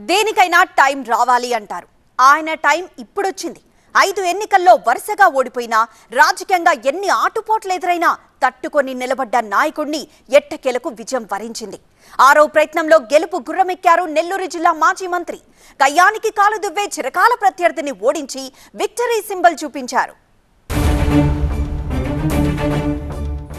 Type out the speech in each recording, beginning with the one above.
దేనికైనా టైం రావాలి అంటారు. ఆయన టైం ఇప్పుడొచ్చింది. 5 ఎన్నికల్లో వరుసగా ఓడిపోయినా, రాజకీయంగా ఎన్ని ఆటుపోట్లు ఎదురైనా తట్టుకొని నిలబడ్డ నాయకుడిని ఎట్టకేలకు విజయం వరించింది. 6వ ప్రయత్నంలో గెలుపు గుర్రమెక్కారు నెల్లూరు జిల్లా మాజీ మంత్రి. కయ్యానికి కాలు దువ్వే చిరకాల ప్రత్యర్థిని ఓడించి విక్టరీ సింబల్ చూపించారు.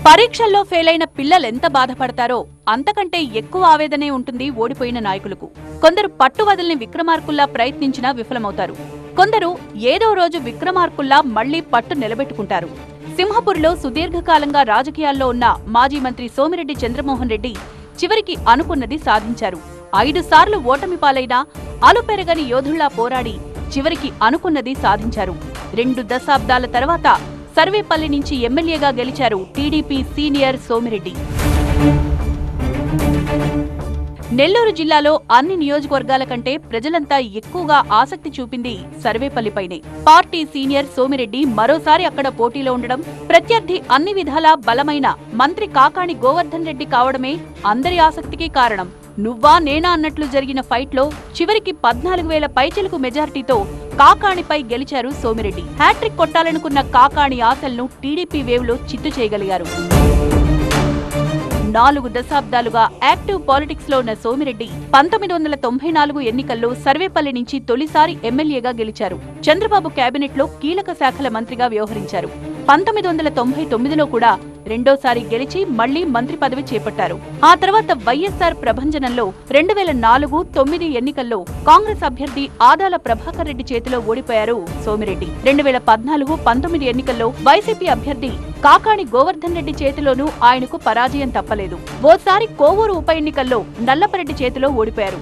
పరీక్షల్లో ఫెయిలైన పిల్లలెంత బాధపడతారో అంతకంటే ఎక్కువ ఆవేదనే ఉంటుంది ఓడిపోయిన నాయకులకు. కొందరు పట్టువదలని విక్రమార్కుల్లా ప్రయత్నించినా విఫలమవుతారు. కొందరు ఏదో రోజు విక్రమార్కుల్లా మళ్లీ పట్టు నిలబెట్టుకుంటారు. సింహపూర్లో సుదీర్ఘకాలంగా రాజకీయాల్లో ఉన్న మాజీ మంత్రి సోమిరెడ్డి చంద్రమోహన్ రెడ్డి చివరికి అనుకున్నది సాధించారు. 5 సార్లు ఓటమి పాలైనా అలుపెరగని యోధుల్లా పోరాడి చివరికి అనుకున్నది సాధించారు. 2 దశాబ్దాల తర్వాత సర్వేపల్లి నుంచి ఎమ్మెల్యేగా గెలిచారు టీడీపీ సీనియర్ సోమిరెడ్డి. నెల్లూరు జిల్లాలో అన్ని నియోజకవర్గాల కంటే ప్రజలంతా ఎక్కువగా ఆసక్తి చూపింది సర్వేపల్లిపైనే. పార్టీ సీనియర్ సోమిరెడ్డి మరోసారి అక్కడ పోటీలో ఉండడం, ప్రత్యర్థి అన్ని విధాలా బలమైన మంత్రి కాకాణి గోవర్ధన్ రెడ్డి కావడమే అందరి ఆసక్తికి కారణం. నువ్వా నేనా అన్నట్లు జరిగిన ఫైట్లో చివరికి 14,000 పైచిలుకు మెజార్టీతో కాకాణిపై గెలిచారు సోమిరెడ్డి. హ్యాట్రిక్ కొట్టాలనుకున్న కాకాణి ఆశలను టీడీపీ వేవ్లో చిత్తు చేయగలిగారు. 4 దశాబ్దాలుగా యాక్టివ్ పాలిటిక్స్ లో ఉన్న సోమిరెడ్డి 1994 ఎన్నికల్లో సర్వేపల్లి నుంచి తొలిసారి ఎమ్మెల్యేగా గెలిచారు. చంద్రబాబు కేబినెట్ లో కీలక శాఖల మంత్రిగా వ్యవహరించారు. 1999లో కూడా రెండోసారి గెలిచి మళ్లీ మంత్రి పదవి చేపట్టారు. ఆ తర్వాత వైఎస్ఆర్ ప్రభంజనంలో 2004-9 ఎన్నికల్లో కాంగ్రెస్ అభ్యర్థి ఆదాల ప్రభాకర్ రెడ్డి చేతిలో ఓడిపోయారు సోమిరెడ్డి. 2014-19 ఎన్నికల్లో వైసీపీ అభ్యర్థి కాకాణి గోవర్ధన్ రెడ్డి చేతిలోనూ ఆయనకు పరాజయం తప్పలేదు. ఓసారి కోవూరు ఉప ఎన్నికల్లో నల్లపరెడ్డి చేతిలో ఓడిపోయారు.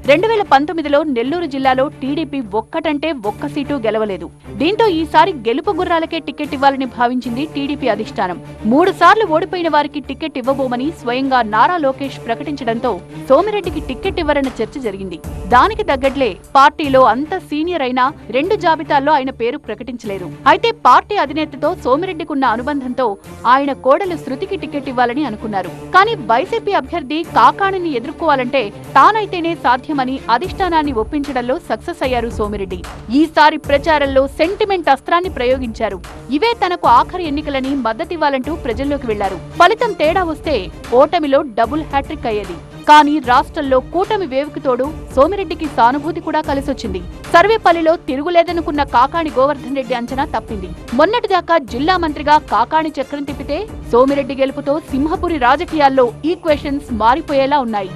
2019లో నెల్లూరు జిల్లాలో టీడీపీ ఒక్కటంటే ఒక్క సీటు గెలవలేదు. దీంతో ఈసారి గెలుపు గుర్రాలకే టికెట్ ఇవ్వాలని భావించింది టీడీపీ అధిష్టానం. 3 సార్లు ఓడిపోయిన వారికి టికెట్ ఇవ్వబోమని స్వయంగా నారా లోకేష్ ప్రకటించడంతో సోమిరెడ్డికి టికెట్ ఇవ్వరన్న చర్చ జరిగింది. దానికి తగ్గట్లే పార్టీలో అంత సీనియర్ అయినా 2 జాబితాల్లో ఆయన పేరు ప్రకటించలేదు. అయితే పార్టీ అధినేతతో సోమిరెడ్డికున్న అనుబంధంతో ఆయన కోడలు శృతికి టికెట్ ఇవ్వాలని అనుకున్నారు. కానీ వైసీపీ అభ్యర్థి కాకాణిని ఎదుర్కోవాలంటే తానైతేనే సాధ్యమని అధిష్టానాన్ని ఒప్పించడంలో సక్సెస్ అయ్యారు సోమిరెడ్డి. ఈసారి ప్రచారంలో సెంటిమెంట్ అస్త్రాన్ని ప్రయోగించారు. ఇవే తనకు ఆఖరి ఎన్నికలని మద్దతివ్వాలంటూ ప్రజల్లోకి వెళ్లారు. ఫలితం తేడా వస్తే ఓటమిలో డబుల్ హ్యాట్రిక్ అయ్యేది. కానీ రాష్ట్రంలో కూటమి వేవుకు తోడు సోమిరెడ్డికి సానుభూతి కూడా కలిసొచ్చింది. సర్వేపల్లిలో తిరుగులేదనుకున్న కాకాణి గోవర్ధన్ రెడ్డి అంచనా తప్పింది. మొన్నటిదాకా జిల్లా మంత్రిగా కాకాణి చక్రం తిప్పితే సోమిరెడ్డి గెలుపుతో సింహపురి రాజకీయాల్లో ఈక్వేషన్స్ మారిపోయేలా ఉన్నాయి.